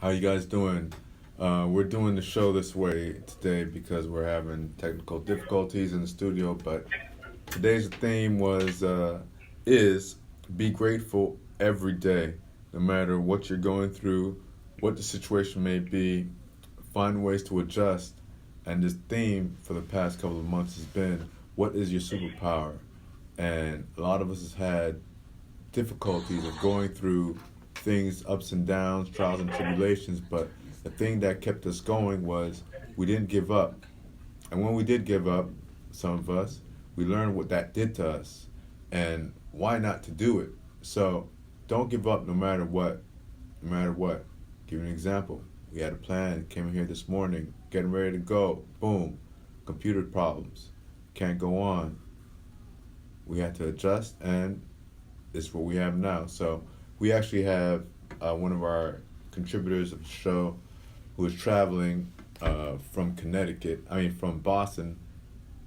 How you guys doing? We're doing the show this way today because we're having technical difficulties in the studio. But today's theme is be grateful every day, no matter what you're going through, what the situation may be. Find ways to adjust. And this theme for the past couple of months has been, what is your superpower? And a lot of us has had difficulties of going through things, ups and downs, trials and tribulations, but the thing that kept us going was we didn't give up. And when we did give up, some of us, we learned what that did to us and why not to do it. So don't give up no matter what. No matter what. Give you an example. We had a plan, came here this morning, getting ready to go. Boom. Computer problems. Can't go on. We had to adjust, and it's what we have now. So we actually have one of our contributors of the show who is traveling from Boston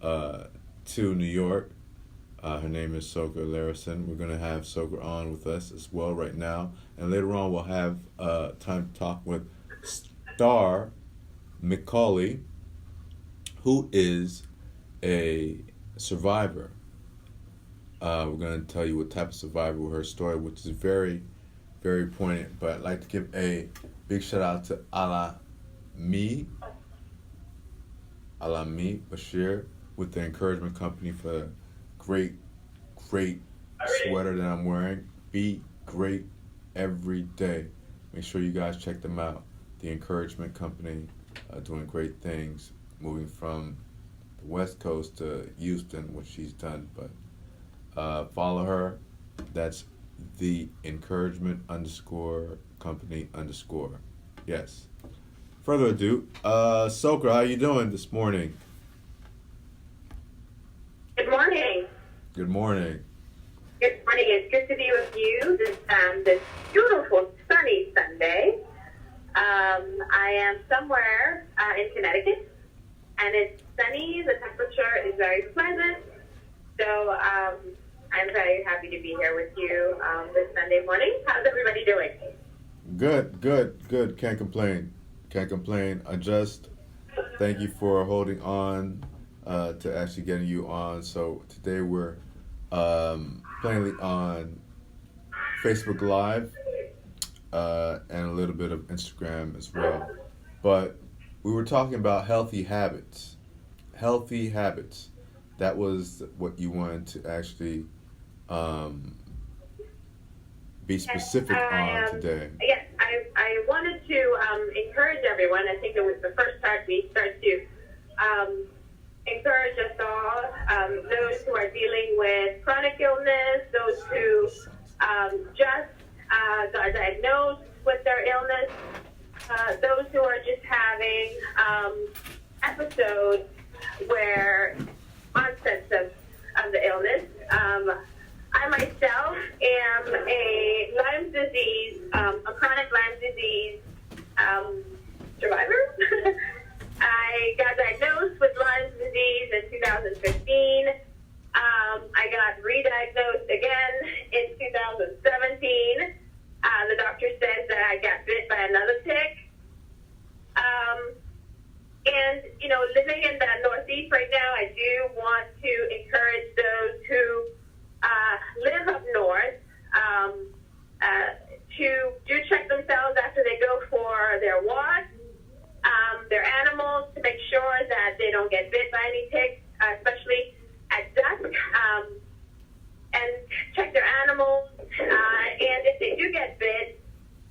to New York. Her name is Socra Lherisson. We're going to have Socra on with us as well right now. And later on we'll have time to talk with Starr McCauley, who is a survivor. We're going to tell you what type of survivor with her story, which is very, very poignant. But I'd like to give a big shout out to Allah-mi Basheer with the Encouragement Company for the great sweater that I'm wearing. Be great every day. Make sure you guys check them out. The Encouragement Company doing great things, moving from the West Coast to Houston, which she's done. But follow her. That's the Encouragement _company_. Yes. Further ado, Socra, how you doing this morning? Good morning. Good morning. Good morning. It's good to be with you this beautiful sunny Sunday. I am somewhere in Connecticut, and it's sunny. The temperature is very pleasant. So I'm very happy to be here with you this Sunday morning. How's everybody doing? Good. Can't complain. Thank you for holding on to actually getting you on. So today we're plainly on Facebook Live and a little bit of Instagram as well. But we were talking about healthy habits. That was what you wanted to actually be specific on today. Yes, I wanted to encourage everyone. I think it was the first time we start to encourage us all, those who are dealing with chronic illness, those who just got diagnosed with their illness, those who are just having episodes where onsets of the illness. I myself am a Lyme disease, a chronic Lyme disease survivor. I got diagnosed with Lyme disease in 2015. I got re-diagnosed again in 2017. The doctor says that I got bit by another tick. And, living in the Northeast right now, I do want to encourage those who live up north to do check themselves after they go for their walks, their animals, to make sure that they don't get bit by any ticks, especially at dusk, and check their animals. And if they do get bit,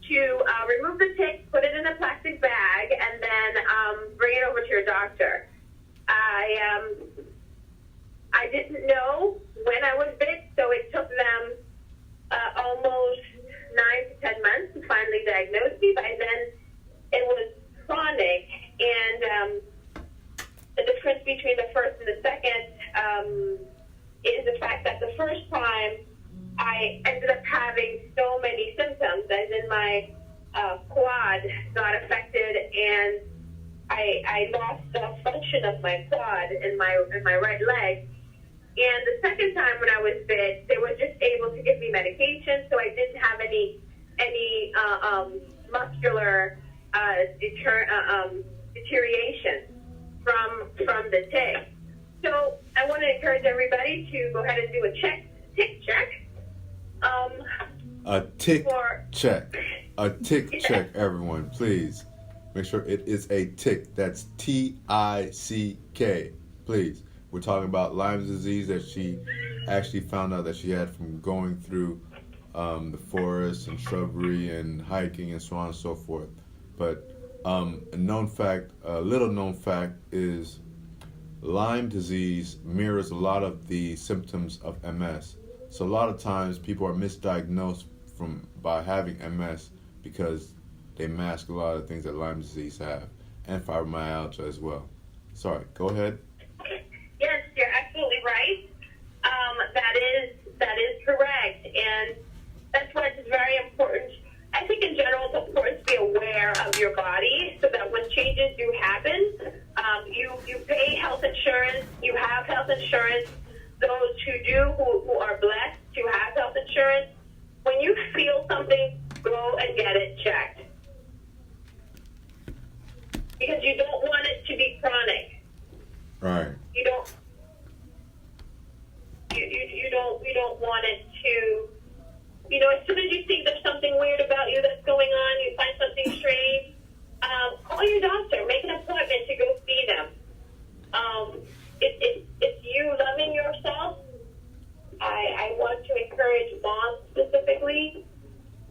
to remove the tick, put it in a plastic bag, and then bring it over to your doctor. I didn't know when I was bit, so it took them almost 9 to 10 months to finally diagnose me. By then, it was chronic, and the difference between the first and the second is the fact that the first time I ended up having so many symptoms, as in my quad got affected, and I lost the function of my quad in my right leg. And the second time when I was bit, they were just able to give me medication, so I didn't have any muscular deterioration from the tick. So I want to encourage everybody to go ahead and do a tick check. A tick check. A tick check, everyone, please. Make sure it is a tick. That's T-I-C-K. Please. We're talking about Lyme's disease that she actually found out that she had from going through the forest and shrubbery and hiking and so on and so forth. But a little known fact is Lyme disease mirrors a lot of the symptoms of MS. So a lot of times people are misdiagnosed by having MS because they mask a lot of things that Lyme disease have, and fibromyalgia as well. Sorry, go ahead. Yes, you're absolutely right. That is correct, and that's why it's very important. I think in general it's important to be aware of your body so that when changes do happen, you pay health insurance, you have health insurance. Those who are blessed to have health insurance, when you feel something, go and get it checked. Because you don't want it to be chronic. Right. You don't want it to, as soon as you think there's something weird about you that's going on, you find something strange, call your doctor, make an appointment to go see them. It's you loving yourself. I want to encourage moms specifically,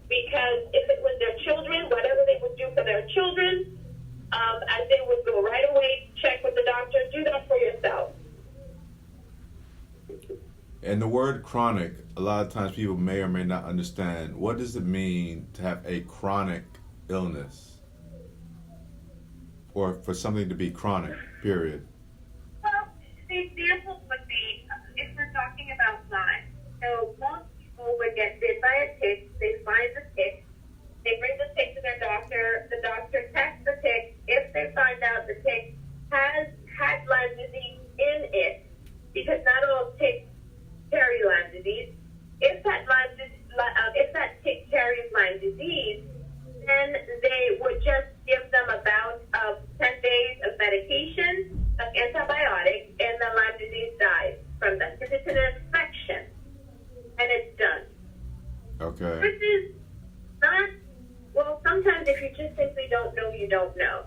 because if it was their children, whatever they would do for their children, as they would go right away, check with the doctor, do that for yourself. And the word chronic, a lot of times people may or may not understand. What does it mean to have a chronic illness? Or for something to be chronic, period? Well, the example would be, if we're talking about Lyme, so most people would get bit by a tick, they find the tick, they bring the tick to their doctor, the doctor tests the tick. If they find out the tick has had Lyme disease in it, because not all ticks carry Lyme disease, if that tick carries Lyme disease, then they would just give them a bout of 10 days of medication, of antibiotics, and the Lyme disease dies from that. Because it's an infection, and it's done. Okay. This is not, well, sometimes if you just simply don't know, you don't know.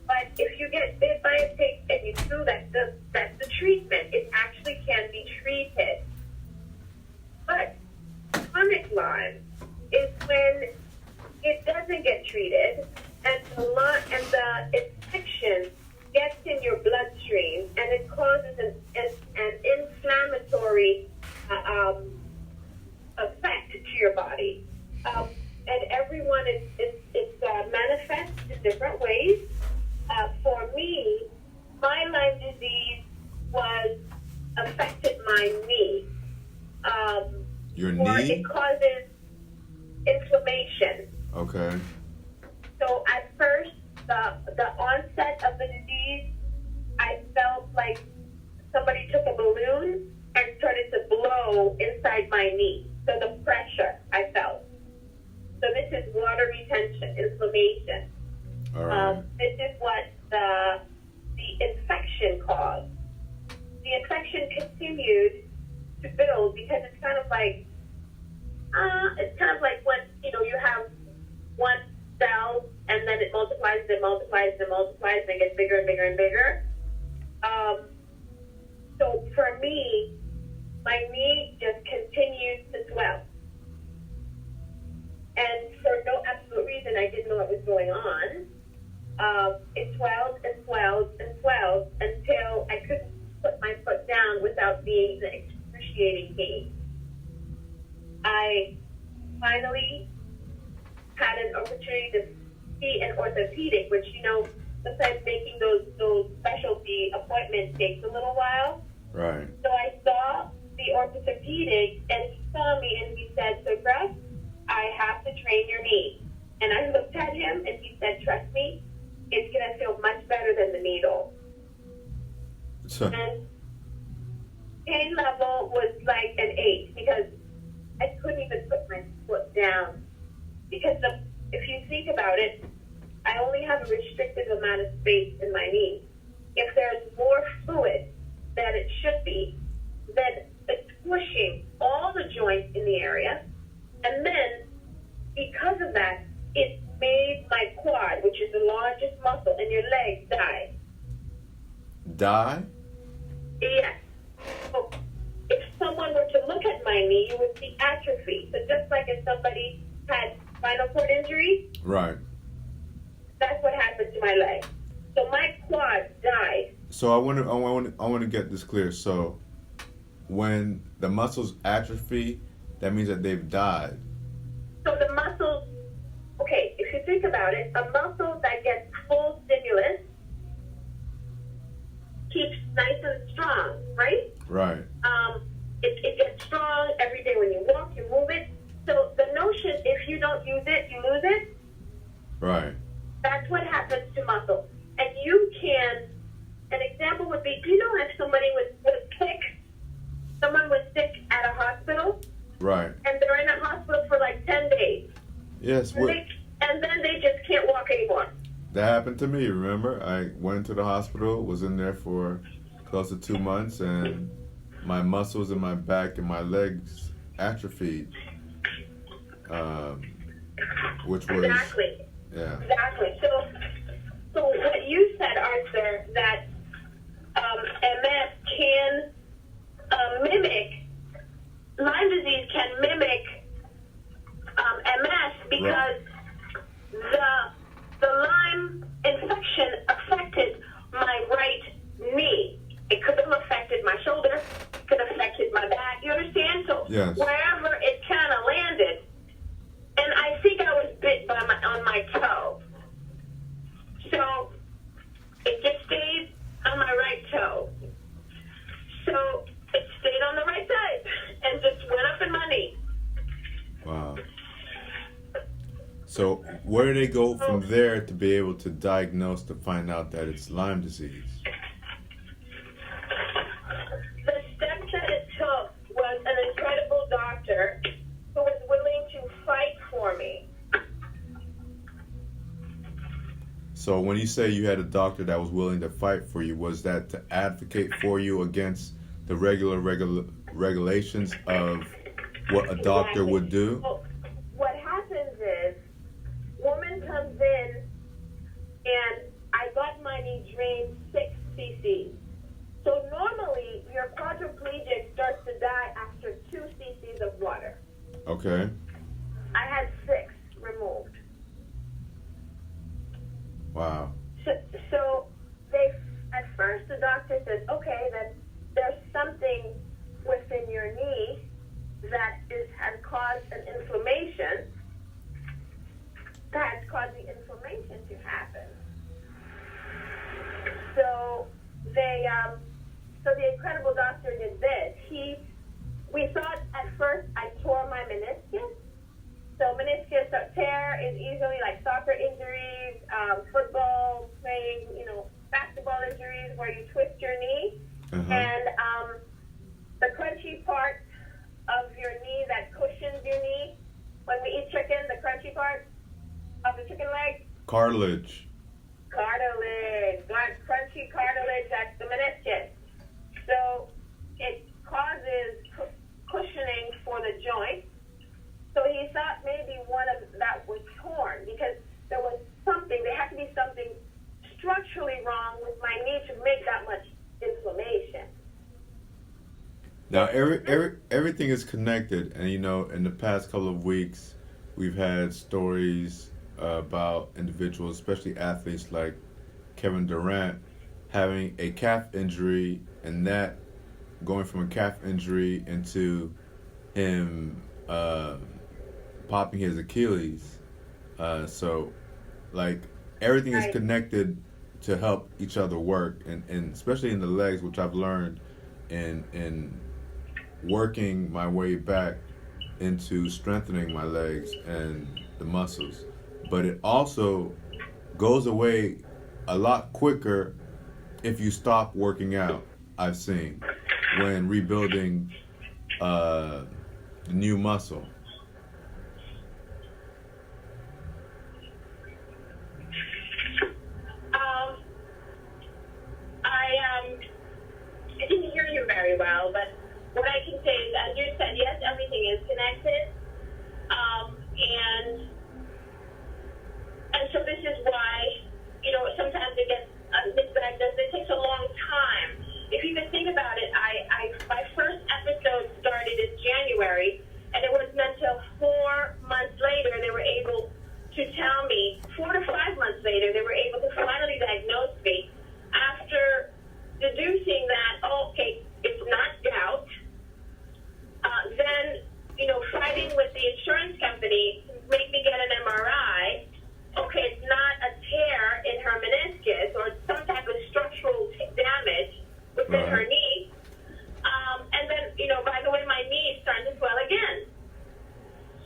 But if you get bit by a tick and you feel that's the treatment. It actually can be treated. But chronic Lyme is when it doesn't get treated, and the infection gets in your bloodstream, and it causes an inflammatory effect to your body. And everyone is manifest in different ways. For me, my Lyme disease affected my knee. Your or knee? It causes inflammation. Okay. So at first, the onset of the disease, I felt like somebody took a balloon and started to blow inside my knee. So the pressure I felt. So this is water retention, inflammation. All right. This is what the infection caused. The infection continued to build because it's kind of like when you have one cell and then it multiplies and multiplies and multiplies and it gets bigger and bigger and bigger. So for me, my knee just continued to swell. And for no absolute reason, I didn't know what was going on. It swelled and swelled and swelled until I couldn't put my foot down without being in excruciating pain. I finally had an opportunity to see an orthopedic, which, sometimes making those specialty appointments takes a little while. Right. So I saw the orthopedic, and he saw me, and he said, "Socra, I have to train your knee." And I looked at him, and he said, "Trust me, it's going to feel much better than the needle." And pain level was like an 8 because I couldn't even put my foot down. Because if you think about it, I only have a restricted amount of space in my knee. If there's more fluid than it should be, then it's pushing all the joints in the area. And then, because of that, it made my quad, which is the largest muscle in your leg, die. Die? Yes. So if someone were to look at my knee, you would see atrophy. So just like if somebody had spinal cord injury, Right. that's what happened to my leg. So my quad died. So I want to get this clear. So when the muscles atrophy, that means that they've died. So the muscles, okay, if you think about it, a muscle that gets full stimulus keeps nice and strong, right? Right. It gets strong every day when you walk, you move it. So the notion, if you don't use it, you lose it. Right. That's what happens to muscle. And you can, an example would be, you know, if somebody was sick, someone was sick at a hospital, Right. and they're in a hospital for like 10 days. Yes. And then they just can't walk anymore. That happened to me. Remember, I went to the hospital, was in there for close to 2 months, and my muscles in my back and my legs atrophied, which was Exactly. yeah. Exactly. So what you said, Arthur, that MS can mimic, Lyme disease can mimic MS because the Lyme infection affected my right knee. It could have affected my shoulder, it could have affected my back. You understand? So Yes. wherever it kind of landed, and I think I was bit on my toe. So it just stayed on my right toe. So it stayed on the right side and just went up in my knee. Wow. So where do they go from there to be able to diagnose to find out that it's Lyme disease? The steps that it took was an incredible doctor who was willing to fight for me. So when you say you had a doctor that was willing to fight for you, was that to advocate for you against the regulations of what a doctor Exactly. would do? Well, what happens is, woman comes in, and I got my knee drained 6 cc's. So normally, your quadriplegic starts to die after 2 cc's of water. Okay. I had 6 removed. Wow. So they, at first, the doctor says, okay, then there's something within your knee that has caused an inflammation, that has caused the inflammation to happen. So the incredible doctor did this. We thought at first I tore my meniscus. So meniscus tear is easily like soccer injuries, football playing, basketball injuries where you twist your knee. Uh-huh. And the crunchy part of your knee that cushions your knee, when we eat chicken, the crunchy part of the chicken leg, Cartilage. crunchy cartilage, that's the meniscus. So it causes cushioning for the joint. So he thought maybe one of that was torn because there had to be something structurally wrong with my knee to make that much inflammation. Now, everything is connected, and in the past couple of weeks, we've had stories about individuals, especially athletes like Kevin Durant, having a calf injury, and that going from a calf injury into him popping his Achilles. So, everything is connected to help each other work, and especially in the legs, which I've learned in working my way back into strengthening my legs and the muscles. But it also goes away a lot quicker if you stop working out, I've seen, when rebuilding the new muscle. is why, sometimes it gets misdiagnosed. It takes a long time. If you can think about it, my first episode started in January, and it wasn't until 4 months later they were able to tell me, 4 to 5 months later, they were able to finally diagnose me after deducing that, okay, it's not gout. Then, fighting with the insurance company to make me get an MRI. Okay, it's not a tear in her meniscus or some type of structural damage within her knee. And then, by the way, my knee is starting to swell again.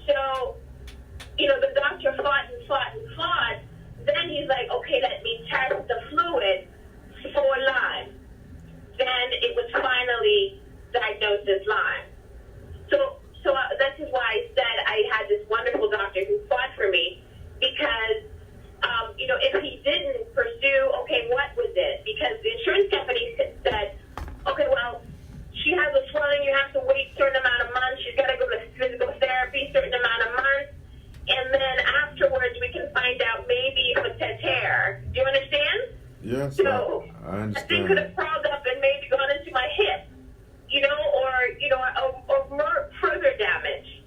So, the doctor fought and fought and fought. Then he's like, okay, let me test the fluid for Lyme. Then it was finally diagnosed as Lyme. So this is why I said I had this wonderful doctor who fought for me, because, if he didn't pursue, okay, what was it? Because the insurance company said, okay, well, she has a swelling, you have to wait a certain amount of months, she's got to go to physical therapy, certain amount of months, and then afterwards we can find out maybe if it's a tear. Do you understand? Yes, So, I understand. That thing could have crawled up and maybe gone into my hip, or more further damage.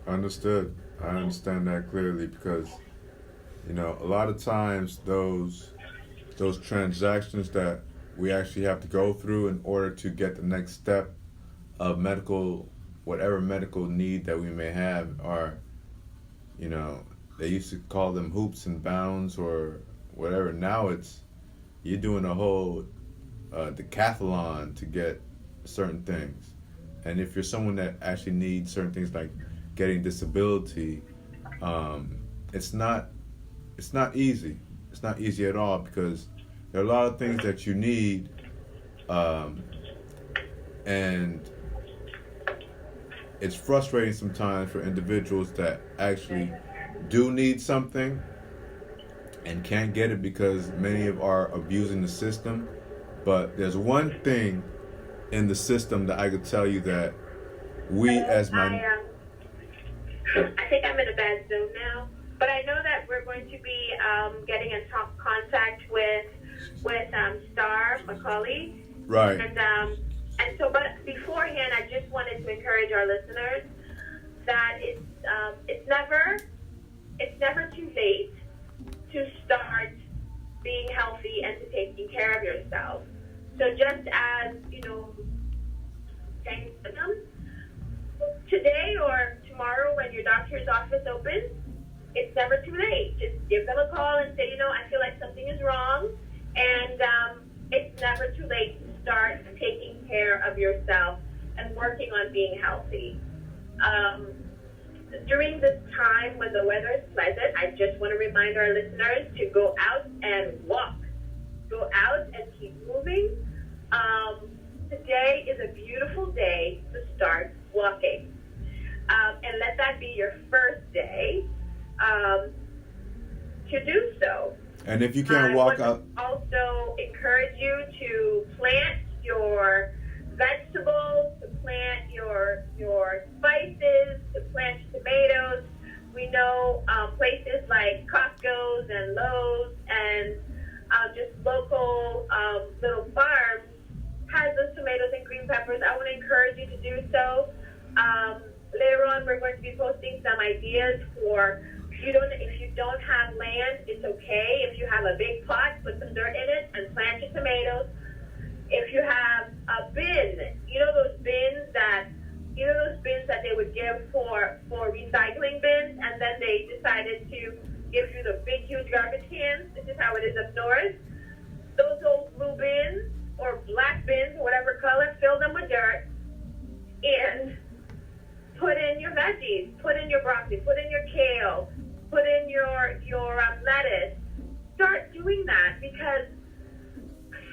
Understood. I understand that clearly because, a lot of times those transactions that we actually have to go through in order to get the next step of whatever medical need that we may have are, they used to call them hoops and bounds or whatever. Now you're doing a whole decathlon to get certain things. And if you're someone that actually needs certain things like getting disability, it's not easy. It's not easy at all because there are a lot of things that you need, and it's frustrating sometimes for individuals that actually do need something and can't get it because many are abusing the system. But there's one thing in the system that I could tell you that I think I'm in a bad zone now, but I know that we're going to be getting in contact with Starr, my colleague. Right. And so, but beforehand, I just wanted to encourage our listeners that it's never too late to start being healthy and to taking care of yourself. So just as, today or tomorrow when your doctor's office opens, it's never too late. Just give them a call and say, I feel like something is wrong. And it's never too late to start taking care of yourself and working on being healthy. During this time when the weather is pleasant, I just want to remind our listeners to go out and walk. Go out and keep moving. Today is a beautiful day to start walking. And let that be your first day to do so. And if you can't walk out... I would also encourage you to plant your vegetables, to plant your spices, to plant tomatoes. We know places like Costco's and Lowe's and just local little farms has those tomatoes and green peppers. I want to encourage you to do so. Later on, we're going to be posting some ideas for, if you don't have land, it's okay. If you have a big pot, put some dirt in it and plant your tomatoes. If you have a bin, those bins that they would give for recycling bins, and then they decided to give you the big, huge garbage cans. This is how it is up north. Those old blue bins or black bins, or whatever color, fill them with dirt and put in your veggies, put in your broccoli, put in your kale, put in your lettuce. Start doing that because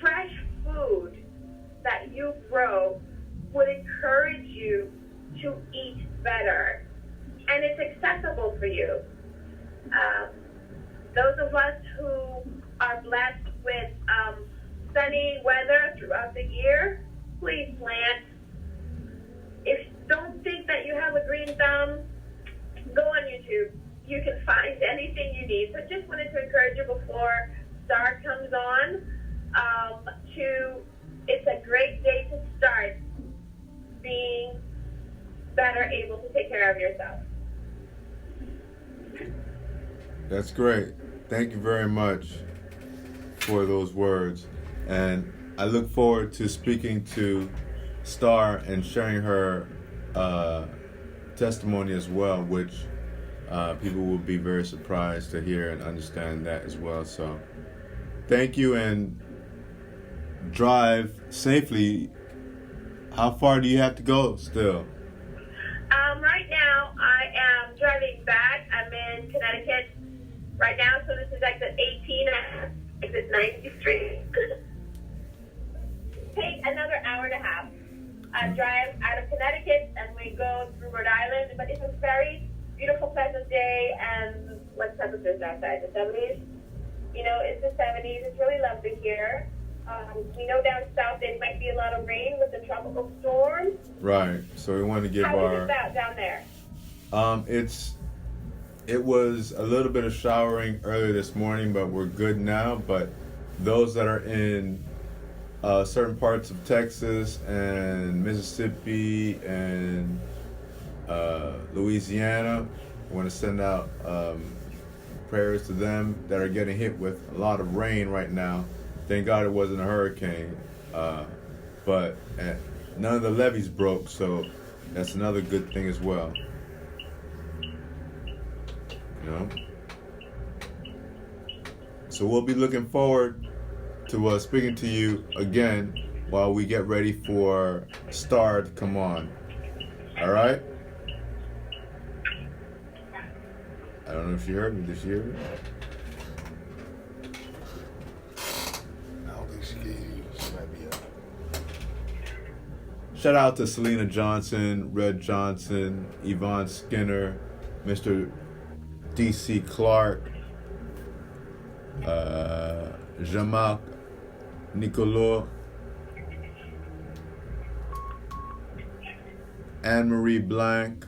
fresh food that you grow would encourage you to eat better. And it's accessible for you. Those of us who are blessed with sunny weather throughout the year, please plant. If you don't think that you have a green thumb, go on YouTube. you can find anything you need. So just wanted to encourage you before Starr comes on, it's a great day to start being better able to take care of yourself. That's great. Thank you very much for those words. And I look forward to speaking to Starr and sharing her testimony as well, which people will be very surprised to hear and understand that as well. So thank you, and drive safely. How far do you have to go still? Right now, I am driving back. I'm in Connecticut right now, so this is exit 18, exit 93. Take another hour and a half. I drive out of Connecticut, and we go through Rhode Island, but it's a very beautiful, pleasant day, and what temperature is outside? The 70s? You know, it's the 70s. It's really lovely here. We know down south there might be a lot of rain with the tropical storms. Right. So we want to give How is it down there? It was a little bit of showering earlier this morning, but we're good now. But those that are in certain parts of Texas and Mississippi and Louisiana, I want to send out prayers to them that are getting hit with a lot of rain right now. Thank God it wasn't a hurricane, but none of the levees broke, so that's another good thing as well. You know? So we'll be looking forward to speaking to you again while we get ready for Starr to come on. All right? I don't know if you heard me. Did you hear me? Shout out to Selena Johnson, Red Johnson, Yvonne Skinner, Mr. D.C. Clark, Jean-Marc Nicolot, Anne-Marie Blanc,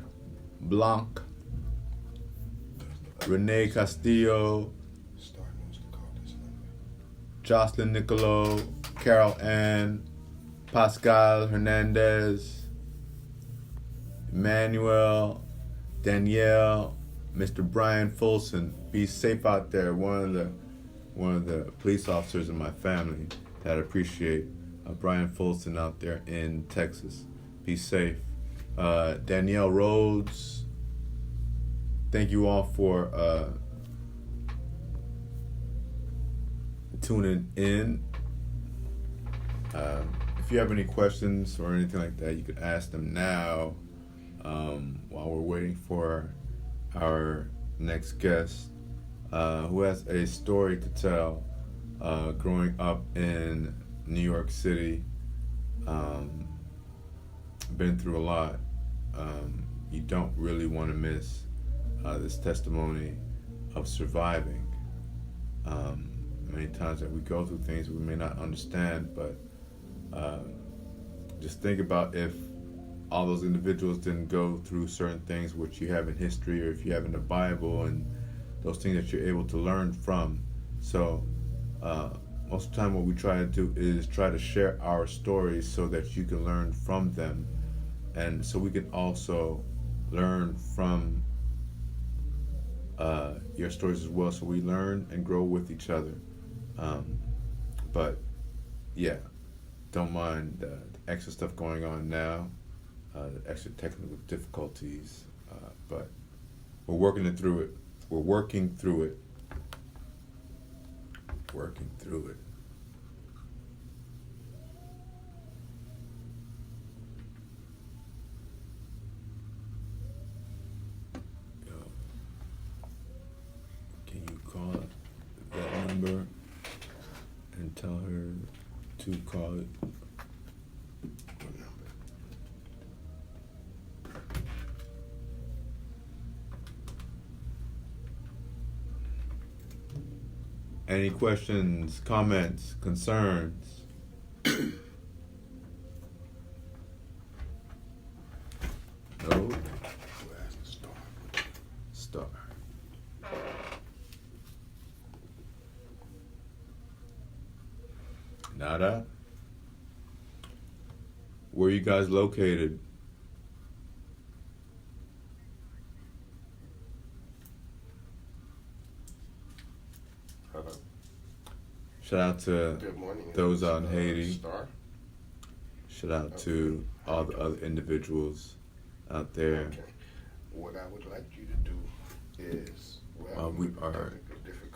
Renee Castillo, Jocelyn Nicolo, Carol Ann, Pascal Hernandez, Emmanuel, Danielle, Mr. Brian Fulson. Be safe out there. One of the police officers in my family that I appreciate. Brian Fulson out there in Texas. Be safe. Danielle Rhodes. Thank you all for tuning in. If you have any questions or anything like that, you can ask them now while we're waiting for our next guest, who has a story to tell. Growing up in New York City, been through a lot. You don't really want to miss this testimony of surviving. Many times that we go through things we may not understand, but just think about if all those individuals didn't go through certain things which you have in history, or if you have in the Bible, and those things that you're able to learn from. So most of the time what we try to do is try to share our stories so that you can learn from them, and so we can also learn from your stories as well, so we learn and grow with each other. But yeah, don't mind the extra stuff going on now, the extra technical difficulties, but we're working through it. We're working through it. Working through it. Can you call that number and tell her to call it? Any questions, comments, concerns? No? Starr. Nada? Where are you guys located? Hello. Shout out to Good morning. those out in Haiti. Starr. Shout out to all the other individuals out there. Okay. What I would like you to do is We are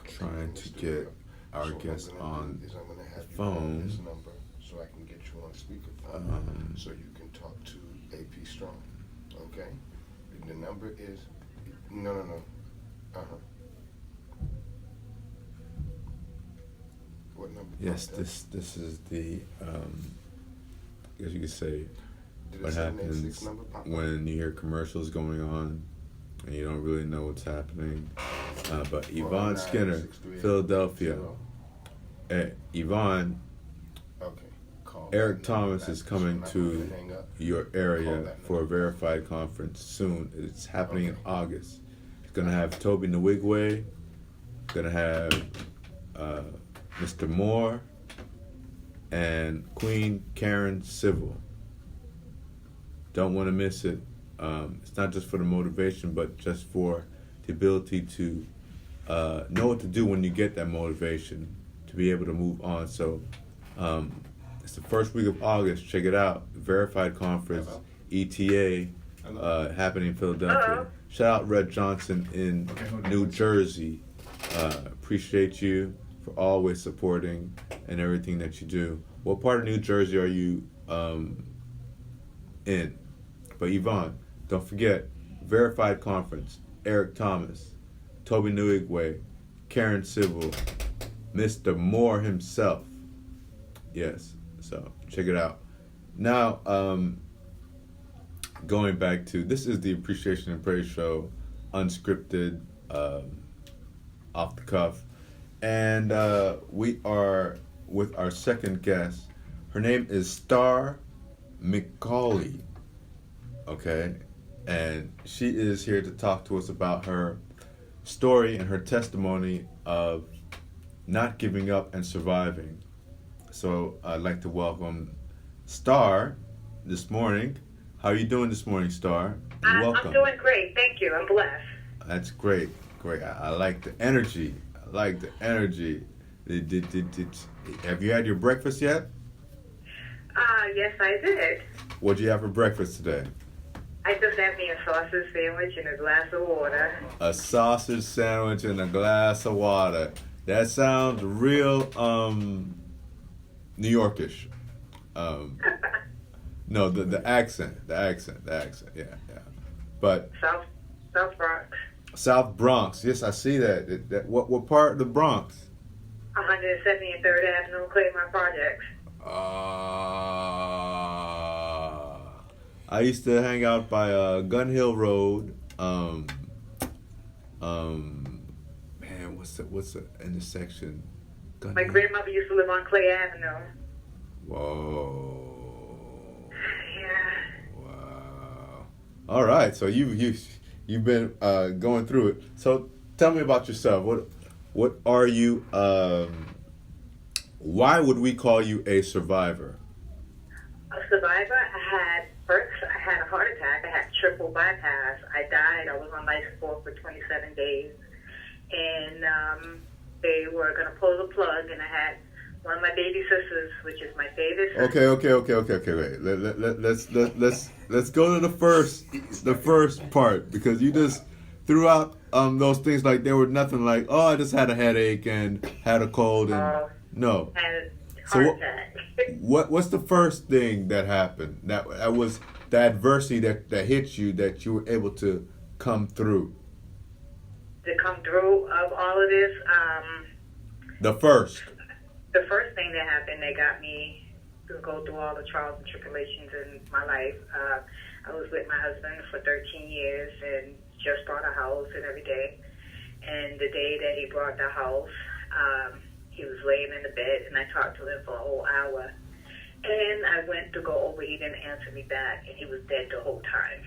trying to get our guest on the phone. This number so I can get you on speakerphone so you can talk to AP Strong. Okay? And the number is no. What number? Yes, this is the as you could say, Did what it say happens 96 number pop up? when you hear commercials going on and you don't really know what's happening. But Yvonne Skinner, 409-638-0. Philadelphia. Yvonne, Okay. Call Eric that Thomas number is back. coming So I'm to not gonna hang up. your Call area that for a number. verified conference soon. It's happening in Okay. August. It's gonna have Toby Nwigwe, gonna have Mr. Moore, and Queen Karen Civil. Don't want to miss it. It's not just for the motivation, but just for the ability to know what to do when you get that motivation to be able to move on. So it's the first week of August. Check it out. Verified Conference, Hello? ETA, happening in Philadelphia. Hello? Shout out Red Johnson in New Jersey. Appreciate you for always supporting and everything that you do. What part of New Jersey are you in? But Yvonne, don't forget, Verified Conference, Eric Thomas, Toby Nwigwe, Karen Civil, Mr. Moore himself. Yes, so check it out. Now, going back to, this is the Appreciation and Praise Show, unscripted, off the cuff. And we are with our second guest. Her name is Starr McCauley. Okay? And she is here to talk to us about her story and her testimony of not giving up and surviving. So I'd like to welcome Starr this morning. How are you doing this morning, Starr? And welcome. I'm doing great. Thank you. I'm blessed. That's great. Great. I like the energy. Have you had your breakfast yet? Yes, I did. What'd you have for breakfast today? I just had me a sausage sandwich and a glass of water. A sausage sandwich and a glass of water. That sounds real New Yorkish. No, the accent. Yeah. But South Bronx. South Bronx. Yes, I see that. What part of the Bronx? 173rd Avenue, Claymont Projects. I used to hang out by Gun Hill Road. Man, what's the intersection? My grandmother used to live on Clay Avenue. Whoa. Yeah. Wow. All right. So you've been going through it. So tell me about yourself. What are you? Why would we call you a survivor? A survivor. I had a heart attack. I had triple bypass. I died. I was on life support for 27 days, and they were going to pull the plug. And I had one of my baby sisters, which is my favorite sister. Okay. Wait. Let's go to the first part, because you just threw out those things like they were nothing, like, oh, I just had a headache and had a cold and no. And heart attack. What's the first thing that happened? That was the adversity that hit you, that you were able to come through. To come through of all of this, The first thing that happened that got me to go through all the trials and tribulations in my life, I was with my husband for 13 years and just bought a house and everything. And the day that he bought the house, he was laying in the bed, and I talked to him for a whole hour. And I went to go over, he didn't answer me back, and he was dead the whole time.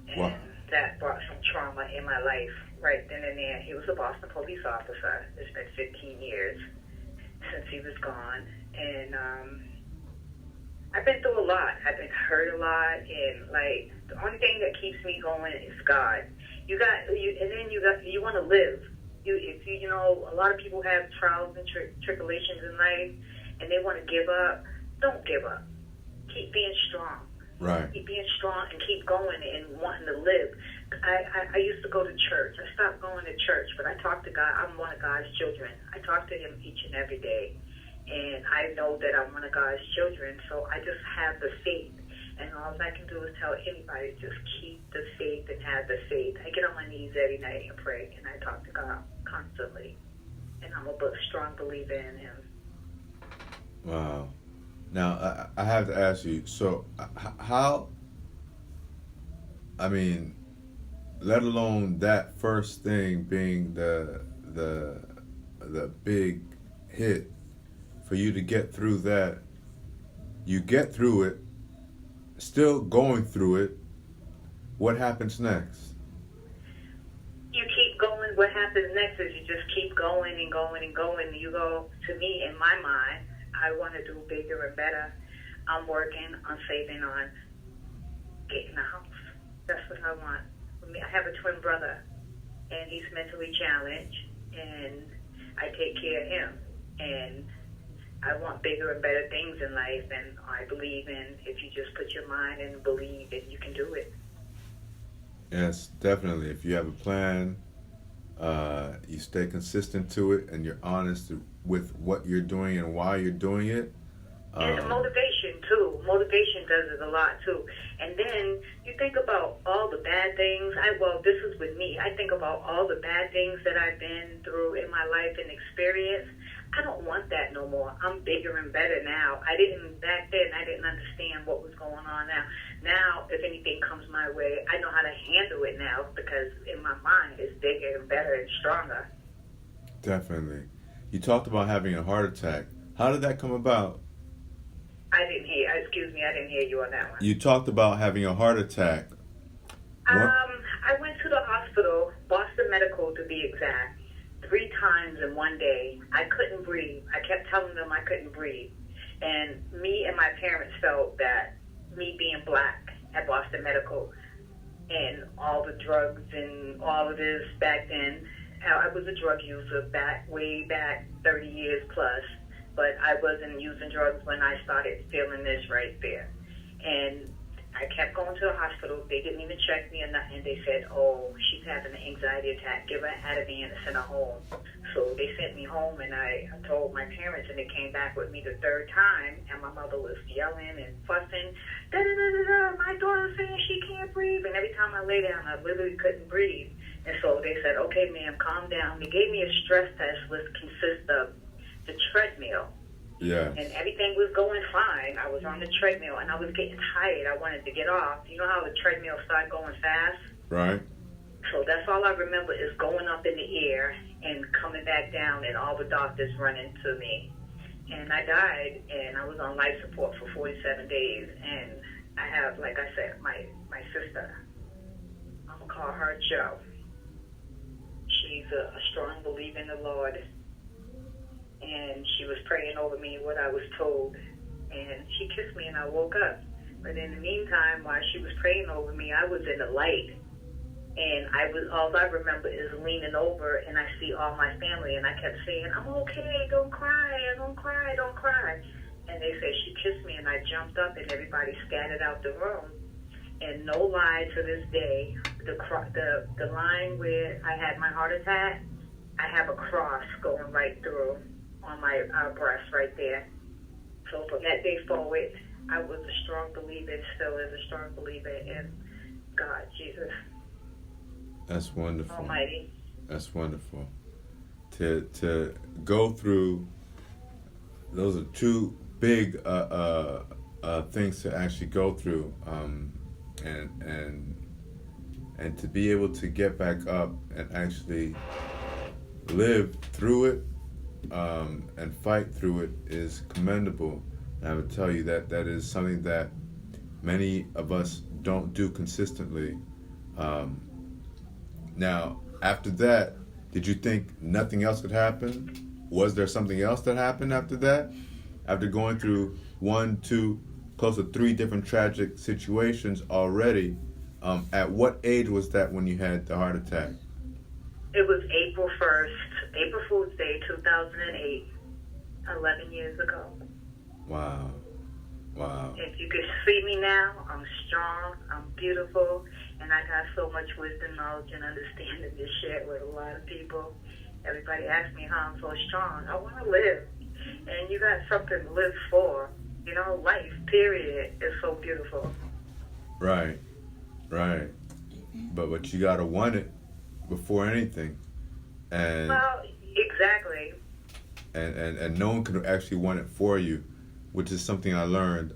And Wow. that brought some trauma in my life right then and there. He was a Boston police officer. It's been 15 years. since he was gone. And I've been through a lot. I've been hurt a lot, and like the only thing that keeps me going is God. You want to live. You know, a lot of people have trials and tribulations in life, and they want to give up. Don't give up. Keep being strong. Right. Keep being strong and keep going and wanting to live. I used to go to church. I stopped going to church, but I talk to God. I'm one of God's children. I talk to Him each and every day, and I know that I'm one of God's children. So I just have the faith, and all I can do is tell anybody, just keep the faith and have the faith. I get on my knees every night and pray, and I talk to God constantly, and I'm a strong believer in Him. Wow. Now, I have to ask you, so how, I mean, let alone that first thing being the big hit, for you to get through that, you get through it, still going through it, what happens next? You keep going. What happens next is you just keep going and going and going. You go, to me, in my mind, I want to do bigger and better. I'm working on saving on getting a house. That's what I want. I have a twin brother, and he's mentally challenged, and I take care of him. And I want bigger and better things in life, and I believe in if you just put your mind and believe it, you can do it. Yes, definitely. If you have a plan, you stay consistent to it, and you're honest with what you're doing and why you're doing it. And the motivation, too. Motivation does it a lot, too. And then you think about all the bad things. This is with me. I think about all the bad things that I've been through in my life and experience. I don't want that no more. I'm bigger and better now. Back then, I didn't understand what was going on now. Now, if anything comes my way, I know how to handle it now because in my mind, it's bigger and better and stronger. Definitely. You talked about having a heart attack. How did that come about? I didn't hear you on that one. You talked about having a heart attack. I went to the hospital, Boston Medical to be exact, 3 times in one day. I couldn't breathe. I kept telling them I couldn't breathe. And me and my parents felt that me being black at Boston Medical and all the drugs and all of this back then, I was a drug user way back 30 years plus. But I wasn't using drugs when I started feeling this right there. And I kept going to the hospital. They didn't even check me or nothing. They said, oh, she's having an anxiety attack. Give her Ativan and send her home. So they sent me home, and I told my parents, and they came back with me the 3rd time, and my mother was yelling and fussing. Da-da-da-da-da, my daughter's saying she can't breathe. And every time I lay down, I literally couldn't breathe. And so they said, okay, ma'am, calm down. They gave me a stress test, which consists of the treadmill. Yeah. And everything was going fine. I was on the treadmill, and I was getting tired. I wanted to get off. You know how the treadmill started going fast? Right. So that's all I remember is going up in the air and coming back down, and all the doctors running to me. And I died, and I was on life support for 47 days. And I have, like I said, my sister. I'm going to call her Jo. She's a strong believer in the Lord. And she was praying over me what I was told. And she kissed me and I woke up. But in the meantime, while she was praying over me, I was in the light. And all I remember is leaning over and I see all my family. And I kept saying, I'm okay, don't cry, don't cry, don't cry. And they said she kissed me and I jumped up and everybody scattered out the room. And no lie, to this day, the line where I had my heart attack, I have a cross going right through on my breast right there. So from that day forward, I was a strong believer and still is a strong believer in God, Jesus. That's wonderful. Almighty. That's wonderful. To go through, those are 2 big things to actually go through, and to be able to get back up and actually live through it, and fight through it is commendable. And I would tell you that is something that many of us don't do consistently. Now, after that, did you think nothing else could happen? was there something else that happened after that? After going through 1, 2, close to 3 different tragic situations already, at what age was that when you had the heart attack? It was April 1st, April Fool's Day, 2008, 11 years ago. Wow. If you could see me now, I'm strong, I'm beautiful, and I got so much wisdom, knowledge, and understanding to share with a lot of people. Everybody asks me how I'm so strong. I want to live, and you got something to live for. You know, life, period, is so beautiful. Right. But you gotta want it before anything, and Well, exactly. and no one could actually want it for you, which is something I learned.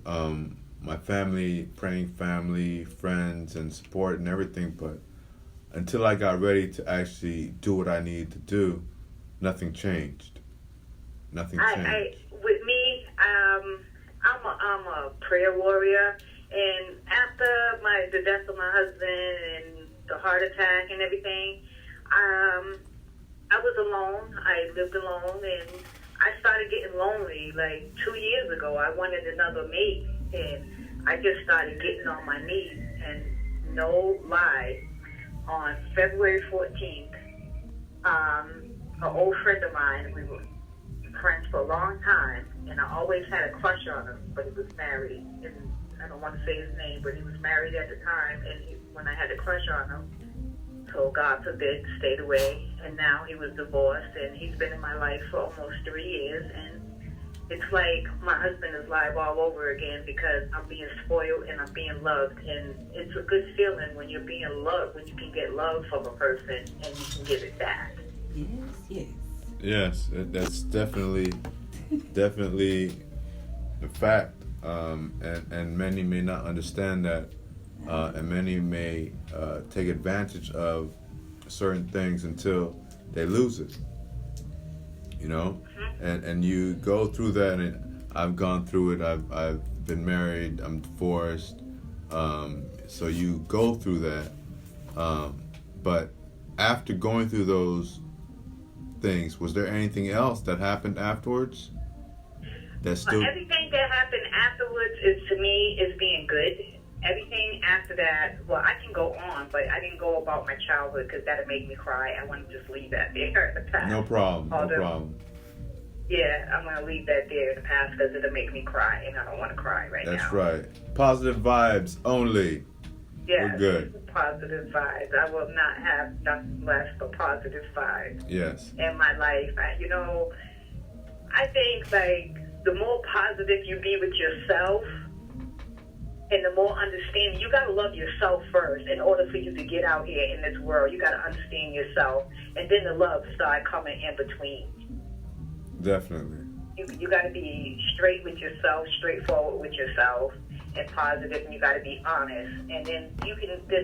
My family, praying family, friends, and support and everything, but until I got ready to actually do what I needed to do, nothing changed. With me, I'm a prayer warrior, and after the death of my husband and the heart attack and everything, I was alone. I lived alone, and I started getting lonely. Like 2 years ago, I wanted another mate, and I just started getting on my knees. And no lie, on February 14th, an old friend of mine, we were friends for a long time, and I always had a crush on him, but he was married, and I don't want to say his name, but he was married at the time, and when I had a crush on him, so God forbid, stayed away, and now he was divorced, and he's been in my life for almost 3 years, and it's like my husband is live all over again because I'm being spoiled and I'm being loved, and it's a good feeling when you're being loved, when you can get love from a person and you can give it back. Yes, that's definitely the fact, and many may not understand that, and many may take advantage of certain things until they lose it. You know, and you go through that, and I've gone through it. I've been married. I'm divorced. So you go through that, but after going through those things, was there anything else that happened afterwards? Everything that happened afterwards to me is being good. Everything after that, well, I can go on, but I didn't go about my childhood because that'd make me cry. I want to just leave that there in the past. No problem. Yeah, I'm going to leave that there in the past because it'll make me cry, and I don't want to cry now. That's right. Positive vibes only. Yeah, we're good. Positive vibes. I will not have nothing less but positive vibes. Yes. In my life, I think like the more positive you be with yourself, and the more understanding, you got to love yourself first in order for you to get out here in this world. You got to understand yourself, and then the love start coming in between. Definitely. You got to be straight with yourself, straightforward with yourself, and positive, and you got to be honest. And then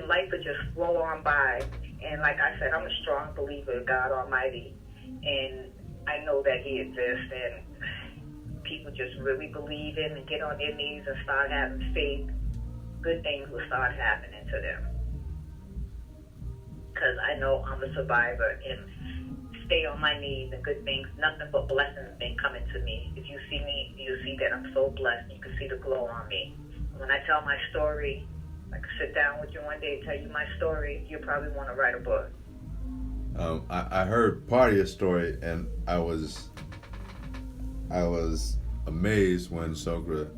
life will just flow on by. And like I said, I'm a strong believer in God Almighty, and I know that He exists, and people just really believe in and get on their knees and start having faith. Good things will start happening to them. Because I know I'm a survivor, and stay on my knees, and good things, nothing but blessings been coming to me. If you see me, you see that I'm so blessed. You can see the glow on me. When I tell my story, I can sit down with you one day and tell you my story, you'll probably want to write a book. I heard part of your story, and I was amazed when Socra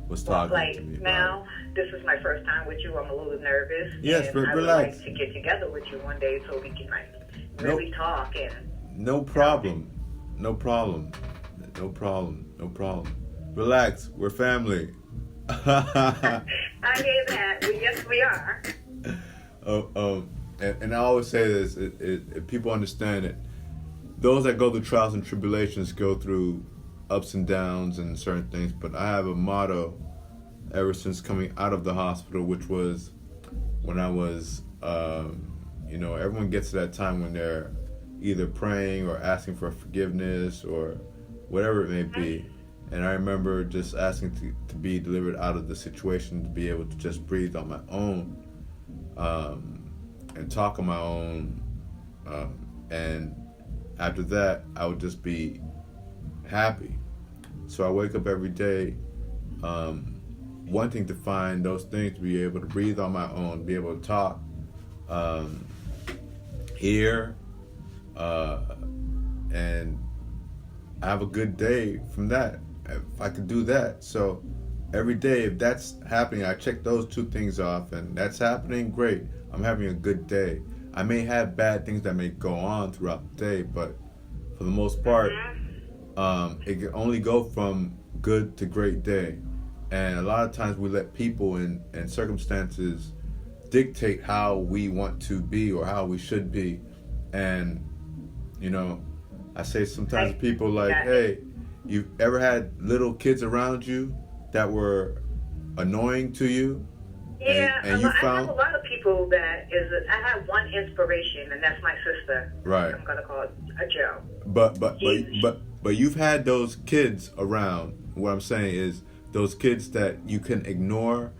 was talking to me. Now, this is my first time with you. I'm a little nervous. Yes, and but I would relax. like to get together with you one day so we can really talk and. No problem. Relax. We're family. I hear that. Well, yes, we are. And I always say this: if people understand it, those that go through trials and tribulations go through ups and downs and certain things. But I have a motto ever since coming out of the hospital, which was when I was, everyone gets to that time when they're either praying or asking for forgiveness or whatever it may be. And I remember just asking to be delivered out of the situation, to be able to just breathe on my own, and talk on my own. And after that, I would just be happy. So I wake up every day wanting to find those things, to be able to breathe on my own, be able to talk, hear, and have a good day from that. If I could do that. So every day, if that's happening, I check those two things off, and that's happening, great. I'm having a good day. I may have bad things that may go on throughout the day, but for the most part, it can only go from good to great day. And a lot of times we let people and circumstances dictate how we want to be or how we should be. And, you know, I say sometimes to people like, hey, you ever had little kids around you that were annoying to you? Yeah, and you I found... have a lot of people that I have one inspiration, and that's my sister. Right. I'm gonna call it a Joe. But you've had those kids around. What I'm saying is those kids that you can ignore,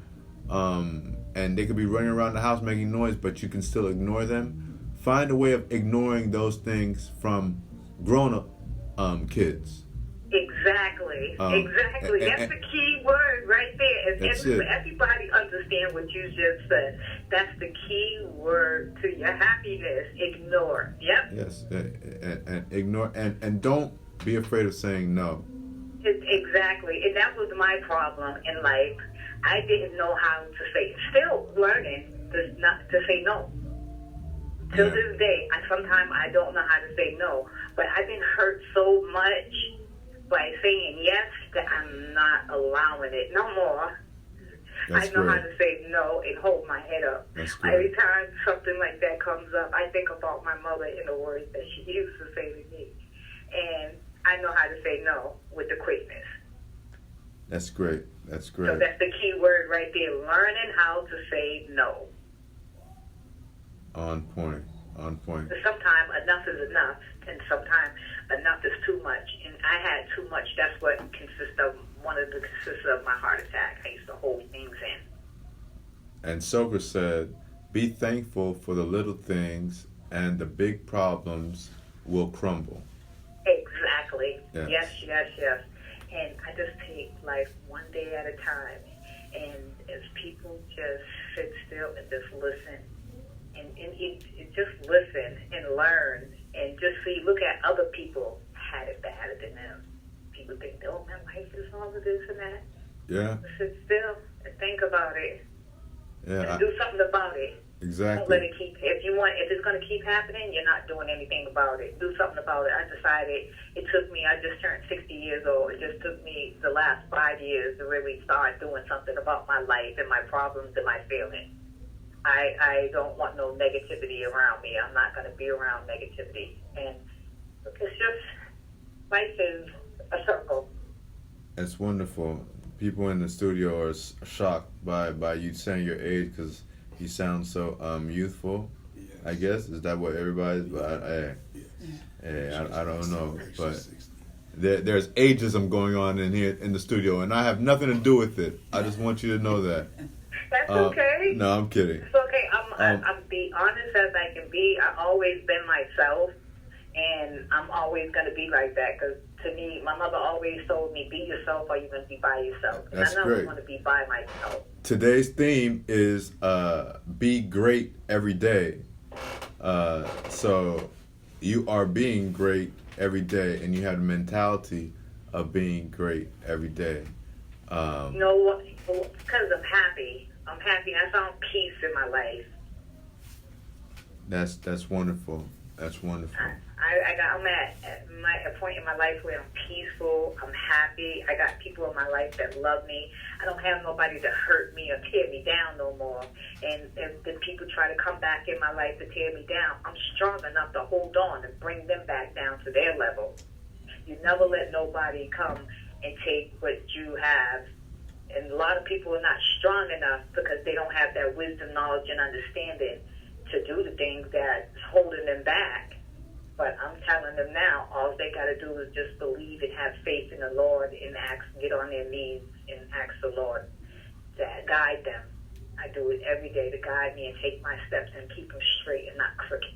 and they could be running around the house making noise, but you can still ignore them. Find a way of ignoring those things from grown-up kids. Exactly. That's the key word right there. If everybody understand what you just said, that's the key word to your happiness. Ignore. Yep. Yes, and ignore, and don't be afraid of saying no. Exactly, and that was my problem in life. I didn't know how to say. Still learning to say no. Till this day, sometimes I don't know how to say no. But I've been hurt so much by saying yes that I'm not allowing it no more. That's I know great. how to say no and hold my head up. That's great. Every time something like that comes up, I think about my mother and the words that she used to say to me. And I know how to say no with the quickness. That's great. That's great. So that's the key word right there, learning how to say no. On point. Sometimes enough is enough, and sometimes enough is too much. And I had too much. That's what one of the consists of my heart attack. I used to hold things in. And Socra said, be thankful for the little things and the big problems will crumble. Exactly. Yes. Yes. And I just take life one day at a time. And as people just sit still and just listen, and just listen and learn, and just look at other people had it better than them. People think, oh, my life is all of this and that. Yeah. Sit still and think about it. Yeah. And do something about it. Exactly. Don't let it keep. If it's going to keep happening, you're not doing anything about it. Do something about it. I decided. It took me. I just turned 60 years old. It just took me the last 5 years to really start doing something about my life and my problems and my feelings. I don't want no negativity around me. I'm not going to be around negativity. And it's just, life is a circle. That's wonderful. People in the studio are shocked by you saying your age because you sound so youthful. Yes. I guess is that what everybody's? I don't know, but there's ageism going on in here in the studio, and I have nothing to do with it. I just want you to know that. That's okay. No, I'm kidding. It's okay. I'm be honest as I can be. I've always been myself, and I'm always going to be like that. Because to me, my mother always told me, "Be yourself, or you're going to be by yourself." And That's I great. want to be by myself. Today's theme is be great every day. So you are being great every day, and you have the mentality of being great every day. You know what? Because I'm happy. I'm happy. I found peace in my life. That's wonderful. That's wonderful. I'm at a point in my life where I'm peaceful. I'm happy. I got people in my life that love me. I don't have nobody to hurt me or tear me down no more. And if people try to come back in my life to tear me down, I'm strong enough to hold on and bring them back down to their level. You never let nobody come and take what you have. And a lot of people are not strong enough because they don't have that wisdom, knowledge, and understanding to do the things that's holding them back. But I'm telling them now, all they got to do is just believe and have faith in the Lord and get on their knees and ask the Lord to guide them. I do it every day to guide me and take my steps and keep them straight and not crooked.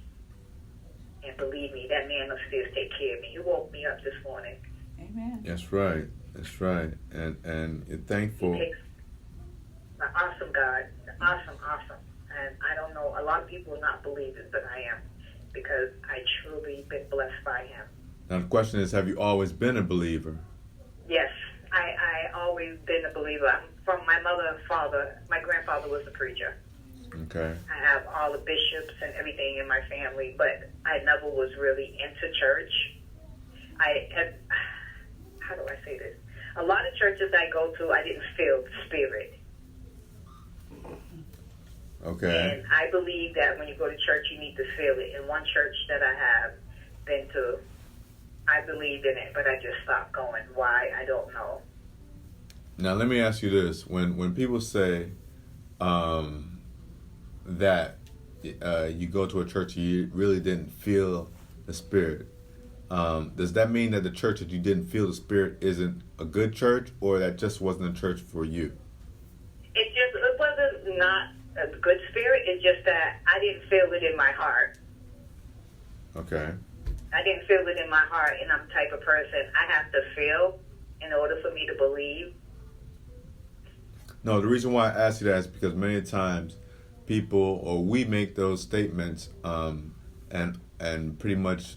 And believe me, that man upstairs take care of me. He woke me up this morning. Amen. That's right. That's right. And you're thankful. He takes an awesome God. Awesome. And I don't know, a lot of people are not believers, but I am, because I truly been blessed by him. Now the question is, have you always been a believer? Yes, I always been a believer. I'm from my mother and father. My grandfather was a preacher. Okay. I have all the bishops and everything in my family, but I never was really into church. How do I say this? A lot of churches I go to, I didn't feel the spirit. Okay. And I believe that when you go to church, you need to feel it. In one church that I have been to, I believed in it, but I just stopped going. Why? I don't know. Now let me ask you this: when people say that you go to a church and you really didn't feel the spirit, does that mean that the church that you didn't feel the spirit isn't a good church, or that just wasn't a church for you? It wasn't not a good spirit. It's just that I didn't feel it in my heart. Okay. I didn't feel it in my heart, and I'm the type of person I have to feel in order for me to believe. No, the reason why I ask you that is because many times people, or we make those statements and pretty much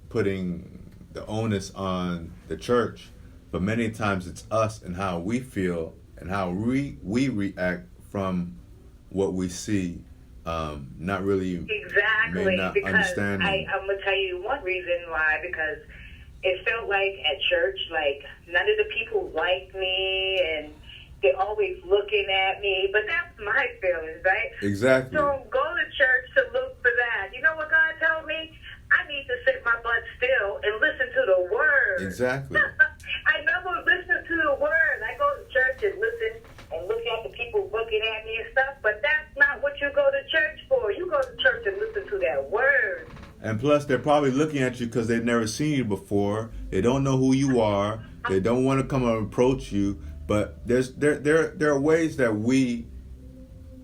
putting the onus on the church, but many times it's us and how we feel and how we react from what we see, not really Exactly, not because understanding. I'm going to tell you one reason why, because it felt like at church, like none of the people liked me, and they're always looking at me, but that's my feelings, right? Exactly. So go to church to look for that. You know what God told me? I need to sit my butt still and listen to the word. Exactly. I never listen to the word. I go to church and listen and look at the people looking at me and stuff, but that's not what you go to church for. You go to church and listen to that word. And plus, they're probably looking at you because they've never seen you before. They don't know who you are. They don't want to come and approach you. But there are ways that we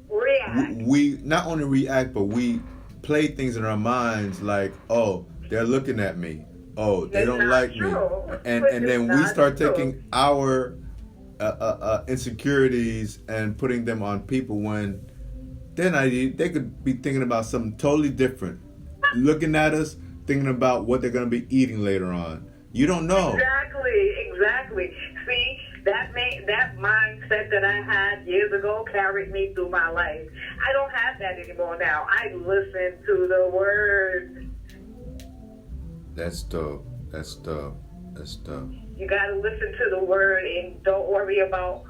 React. we not only react, but we play things in our minds like, oh, they're looking at me. Oh, they It's don't not like true. me. And then we It's start not taking our insecurities and putting them on people when they're not. They could be thinking about something totally different. Looking at us, thinking about what they're going to be eating later on. You don't know. Exactly. See, that mindset that I had years ago carried me through my life. I don't have that anymore now. I listen to the word. That's dope. That's dope. That's dope. You got to listen to the word and don't worry about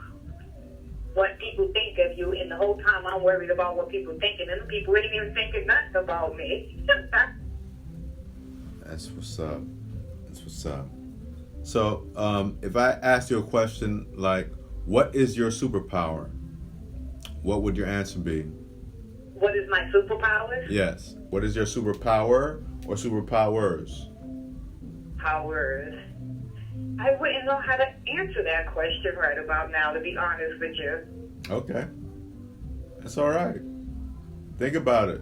what people think of you. And the whole time I'm worried about what people thinking, and the people ain't even thinking nothing about me. That's what's up. That's what's up. So, if I ask you a question like, what is your superpower? What would your answer be? What is my superpowers? Yes. What is your superpower or superpowers? Powers. I wouldn't know how to answer that question right about now, to be honest with you. Okay. That's all right. Think about it.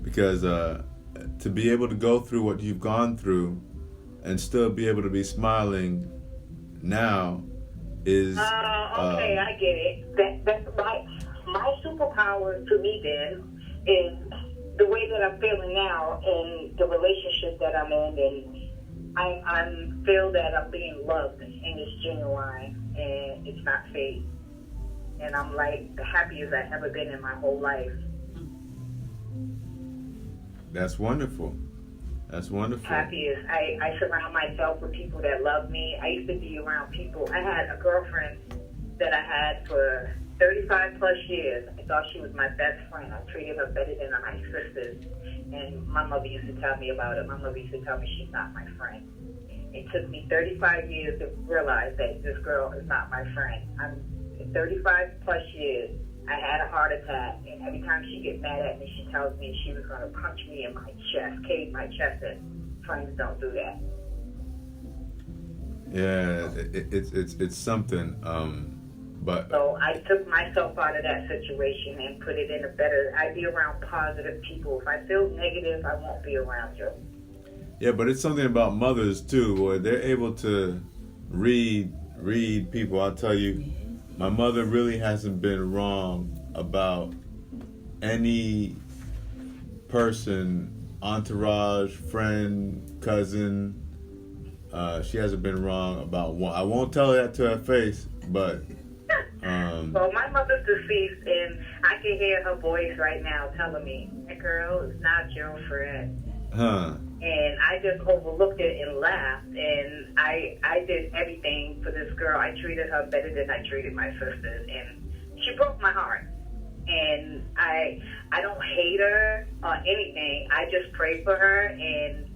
Because to be able to go through what you've gone through and still be able to be smiling now is... Okay, I get it. That's my superpower to me then is the way that I'm feeling now and the relationship that I'm in, and I feel that I'm being loved and it's genuine and it's not fake. And I'm like the happiest I've ever been in my whole life. That's wonderful. That's wonderful. Happiest. I surround myself with people that love me. I used to be around people. I had a girlfriend that I had for 35 plus years. I thought she was my best friend. I treated her better than my sisters. And my mother used to tell me about it. My mother used to tell me she's not my friend. It took me 35 years to realize that this girl is not my friend. 35 plus years. I had a heart attack, and every time she gets mad at me, she tells me she was going to punch me in my chest, cave my chest in. Friends don't do that. Yeah, it's something. But So I took myself out of that situation and put it in a better. I be around positive people. If I feel negative, I won't be around you. yeah, but it's something about mothers too, boy. They're able to read people. I'll tell you, my mother really hasn't been wrong about any person, entourage, friend, cousin. She hasn't been wrong about one. I won't tell her that to her face, but Well, my mother's deceased, and I can hear her voice right now telling me, "That girl is not your friend." huh? And I just overlooked it and laughed. And I did everything for this girl. I treated her better than I treated my sisters, and she broke my heart. And I don't hate her or anything. I just pray for her, and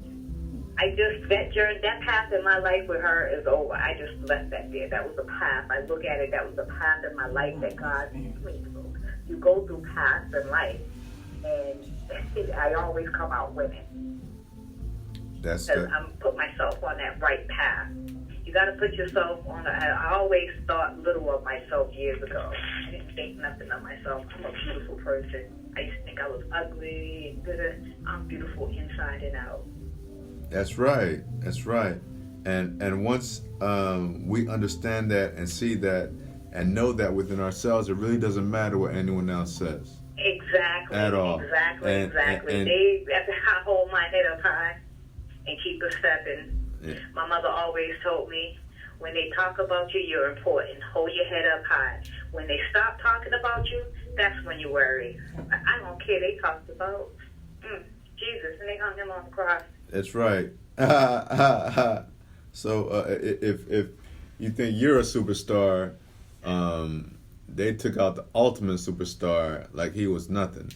I just that path in my life with her is over. I just left that there. That was a path. I look at it. That was a path in my life that God used me through. You go through paths in life, and I always come out winning. That's Because the, I'm put myself on that right path. You got to put yourself on. I always thought little of myself years ago. I didn't think nothing of myself. I'm a beautiful person. I used to think I was ugly and bitter. I'm beautiful inside and out. That's right. That's right. And once we understand that and see that and know that within ourselves, it really doesn't matter what anyone else says. Exactly. At all. Exactly. And They have to hold my head up high and keep us stepping. Yeah. My mother always told me, when they talk about you, you're important. Hold your head up high. When they stop talking about you, that's when you worry. I don't care. They talked about Jesus, and they hung him on the cross. That's right. So if you think you're a superstar, they took out the ultimate superstar like he was nothing.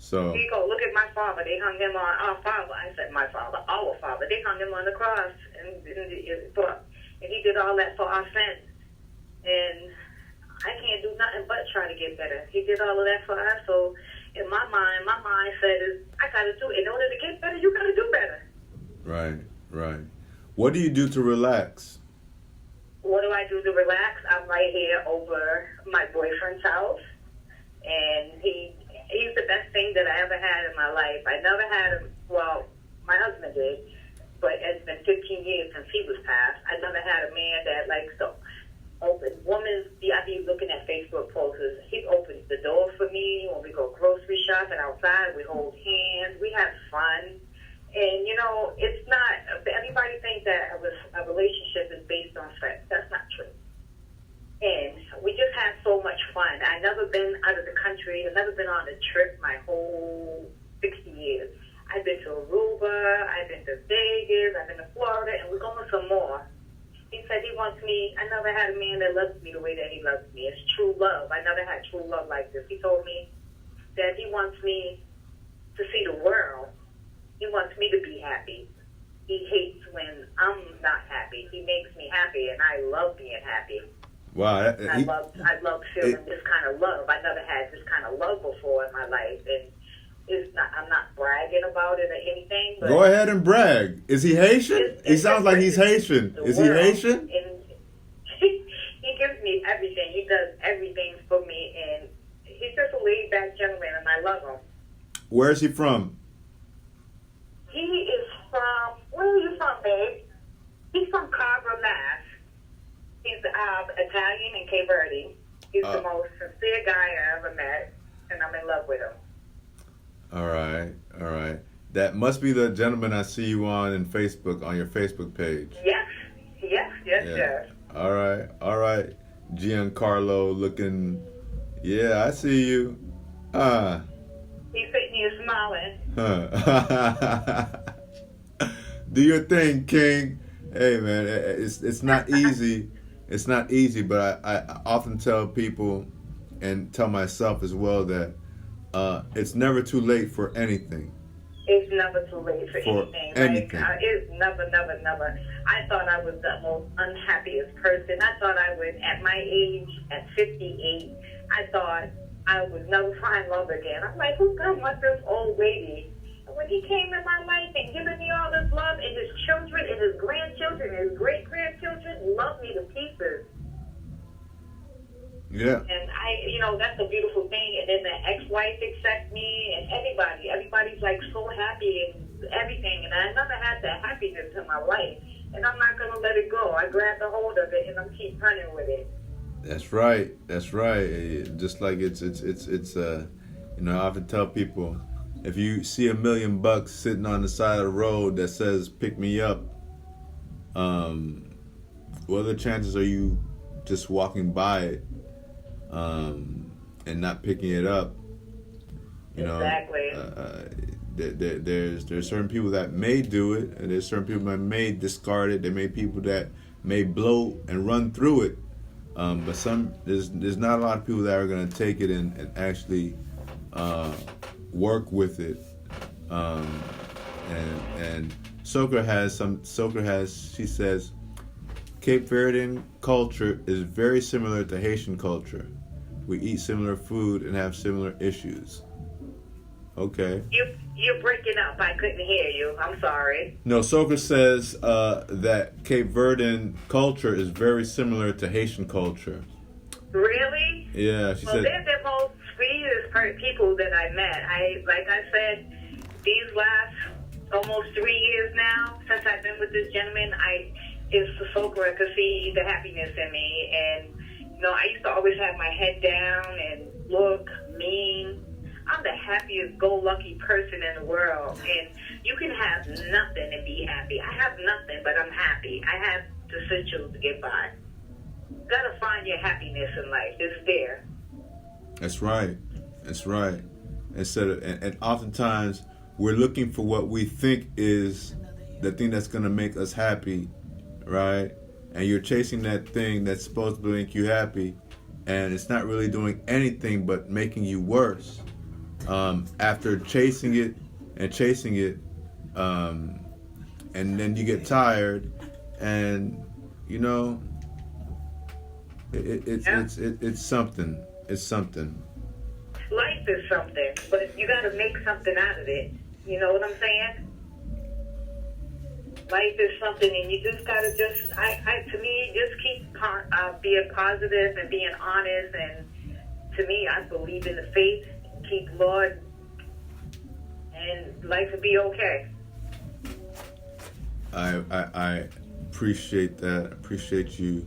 So Here you go. Look at my father. They hung him on our father. I said my father, our father. They hung him on the cross, and he did all that for our sins. And I can't do nothing but try to get better. He did all of that for us. So in my mindset is I got to do. In order to get better, you got to do better. right, right. What do you do to relax? What do I do to relax? I'm right here over my boyfriend's house, and he's the best thing that I ever had in my life. I never had him. Well, my husband did, but it's been 15 years since he was passed. I never had a man that likes to open. I be looking at Facebook posts. He opens the door for me when we go grocery shopping outside. We hold hands. We have fun. And, it's not, everybody thinks that a relationship is based on sex. That's not true. And we just had so much fun. I've never been out of the country. I've never been on a trip my whole 60 years. I've been to Aruba. I've been to Vegas. I've been to Florida. And we're going some more. He said he wants me. I never had a man that loves me the way that he loves me. It's true love. I never had true love like this. He told me that he wants me to see the world. He wants me to be happy. He hates when I'm not happy. He makes me happy, and I love being happy. Wow. I love feeling this kind of love. I never had this kind of love before in my life, and I'm not bragging about it or anything. But go ahead and brag. Is he Haitian? He sounds like he's Haitian. Is he Haitian? And he gives me everything. He does everything for me, and he's just a laid-back gentleman, and I love him. Where is he from? He is from, where are you from, babe? He's from Carver, Mass. He's Italian and Cape Verde. He's the most sincere guy I ever met, and I'm in love with him. All right. That must be the gentleman I see you on your Facebook page. Yes. Yeah. All right. Giancarlo looking, yeah, I see you. He's sitting here smiling. Do your thing, King. Hey, man, it's not easy. It's not easy, but I often tell people and tell myself as well that it's never too late for anything. It's never too late for anything. Anything. It's never. I thought I was the most unhappiest person. I thought I would, at my age, at 58, I thought I would never find love again. I'm like, who's gonna want this old lady? And when he came in my life and giving me all this love, and his children and his grandchildren and his great-grandchildren loved me to pieces. Yeah. And that's a beautiful thing. And then the ex-wife accepts me, and everybody's like so happy and everything. And I never had that happiness in my life, and I'm not gonna let it go. I grabbed a hold of it, and I'm keep running with it. That's right. That's right. Just like it's I often tell people, if you see $1 million sitting on the side of the road that says "pick me up," what are the chances are you just walking by it and not picking it up? Exactly. There's certain people that may do it, and there's certain people that may discard it. There may be people that may blow and run through it, but there's not a lot of people that are going to take it and actually work with it. And Socra she says, Cape Verdean culture is very similar to Haitian culture. We eat similar food and have similar issues. Okay. You're breaking up. I couldn't hear you. I'm sorry. No, Socra says that Cape Verdean culture is very similar to Haitian culture. Really? Yeah, she said. They're the most sweetest people that I met. Like I said, these last almost 3 years now since I've been with this gentleman, it's Socra could see the happiness in me, and I used to always have my head down and look mean. I'm the happiest go-lucky person in the world, and you can have nothing and be happy. I have nothing, but I'm happy. I have the essentials to get by. You gotta find your happiness in life. It's there. That's right. That's right. And oftentimes we're looking for what we think is the thing that's going to make us happy, right? And you're chasing that thing that's supposed to make you happy, and it's not really doing anything but making you worse. After chasing it, and then you get tired, and it's something. It's something. Life is something, but you got to make something out of it. You know what I'm saying? Life is something, and you just got to just keep being positive and being honest. And to me, I believe in the faith. Keep Lord, and life will be okay. I appreciate that. I appreciate you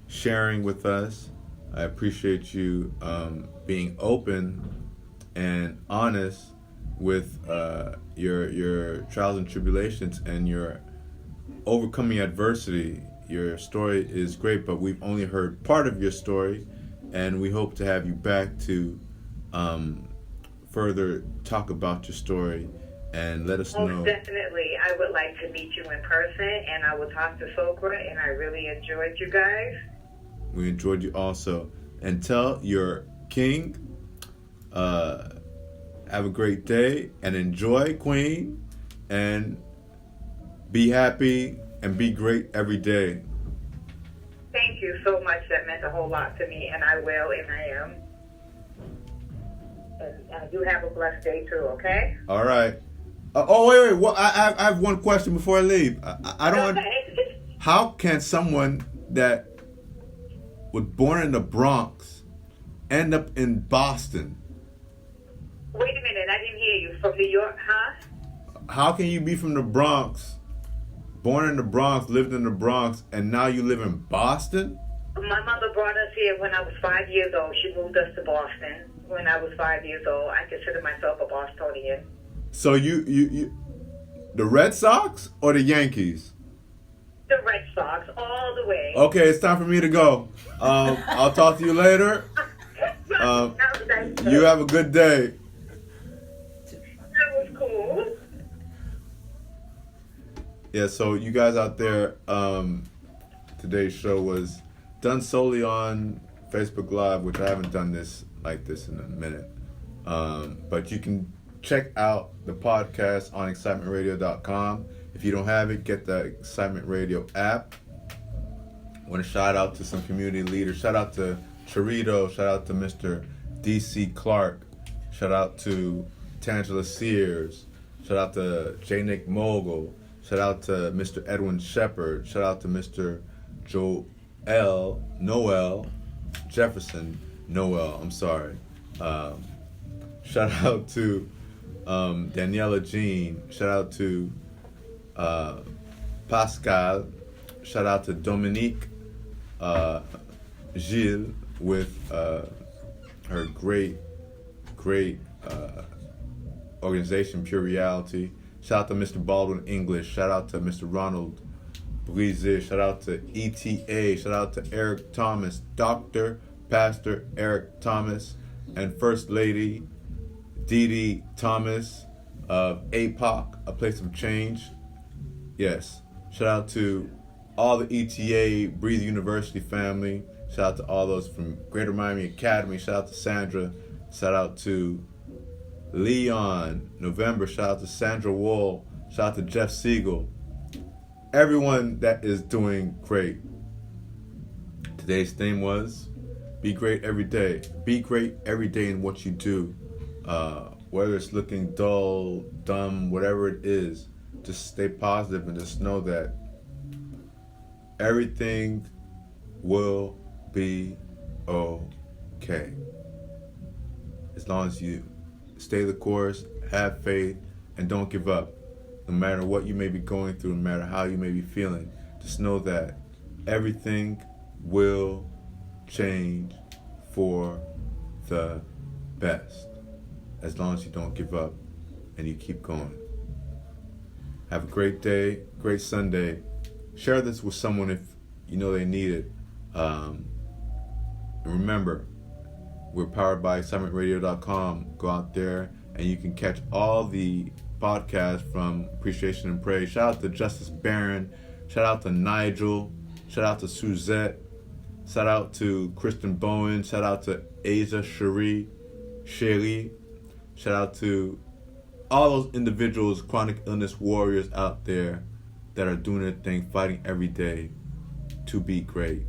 sharing with us. I appreciate you being open and honest with your trials and tribulations and your overcoming adversity. Your story is great, but we've only heard part of your story, and we hope to have you back to further talk about your story and let us know. Most definitely. I would like to meet you in person, and I will talk to Socra, and I really enjoyed you guys. We enjoyed you also. And tell your king, have a great day and enjoy, Queen, and be happy and be great every day. Thank you so much. That meant a whole lot to me, and I will, and I am. And you have a blessed day too, okay? All right. Wait. Well, I have one question before I leave. I don't. Okay. How can someone that was born in the Bronx end up in Boston? Wait a minute, I didn't hear you. From New York, huh? How can you be from the Bronx, born in the Bronx, lived in the Bronx, and now you live in Boston? My mother brought us here when I was 5 years old. She moved us to Boston when I was 5 years old. I consider myself a Bostonian. So you the Red Sox or the Yankees? The Red Sox, all the way. Okay, it's time for me to go. I'll talk to you later. You have a good day. That was cool. Yeah, so you guys out there, today's show was done solely on Facebook Live, which I haven't done this like this in a minute. But you can check out the podcast on excitementradio.com. If you don't have it, get the Excitement Radio app. I want to shout out to some community leaders. Shout out to Chorito. Shout out to Mr. D.C. Clark. Shout out to Tangela Sears. Shout out to J. Nick Mogul. Shout out to Mr. Edwin Shepard. Shout out to Mr. Noel. Jefferson Noel. I'm sorry. Shout out to Daniela Jean. Shout out to Pascal. Shout out to Dominique Gilles with her great organization, Pure Reality. Shout out to Mr. Baldwin English. Shout out to Mr. Ronald Brise. Shout out to ETA. Shout out to Eric Thomas, Dr. Pastor Eric Thomas, and First Lady Dee Dee Thomas of APOC, A Place of Change. Yes. Shout out to all the ETA Breathe University family. Shout out to all those from Greater Miami Academy. Shout out to Sandra. Shout out to Leon November. Shout out to Sandra Wool. Shout out to Jeff Siegel. Everyone that is doing great. Today's theme was be great every day. Be great every day in what you do. Whether it's looking dull, dumb, whatever it is, just stay positive and just know that everything will be okay. As long as you stay the course, have faith, and don't give up. No matter what you may be going through, no matter how you may be feeling, just know that everything will change for the best. As long as you don't give up and you keep going. Have a great day, great Sunday. Share this with someone if you know they need it. And remember, we're powered by SummitRadio.com. Go out there and you can catch all the podcasts from Appreciation and Praise. Shout out to Justice Barron. Shout out to Nigel. Shout out to Suzette. Shout out to Kristen Bowen. Shout out to Asia Sherry. Shout out to all those individuals, chronic illness warriors out there that are doing their thing, fighting every day to be great.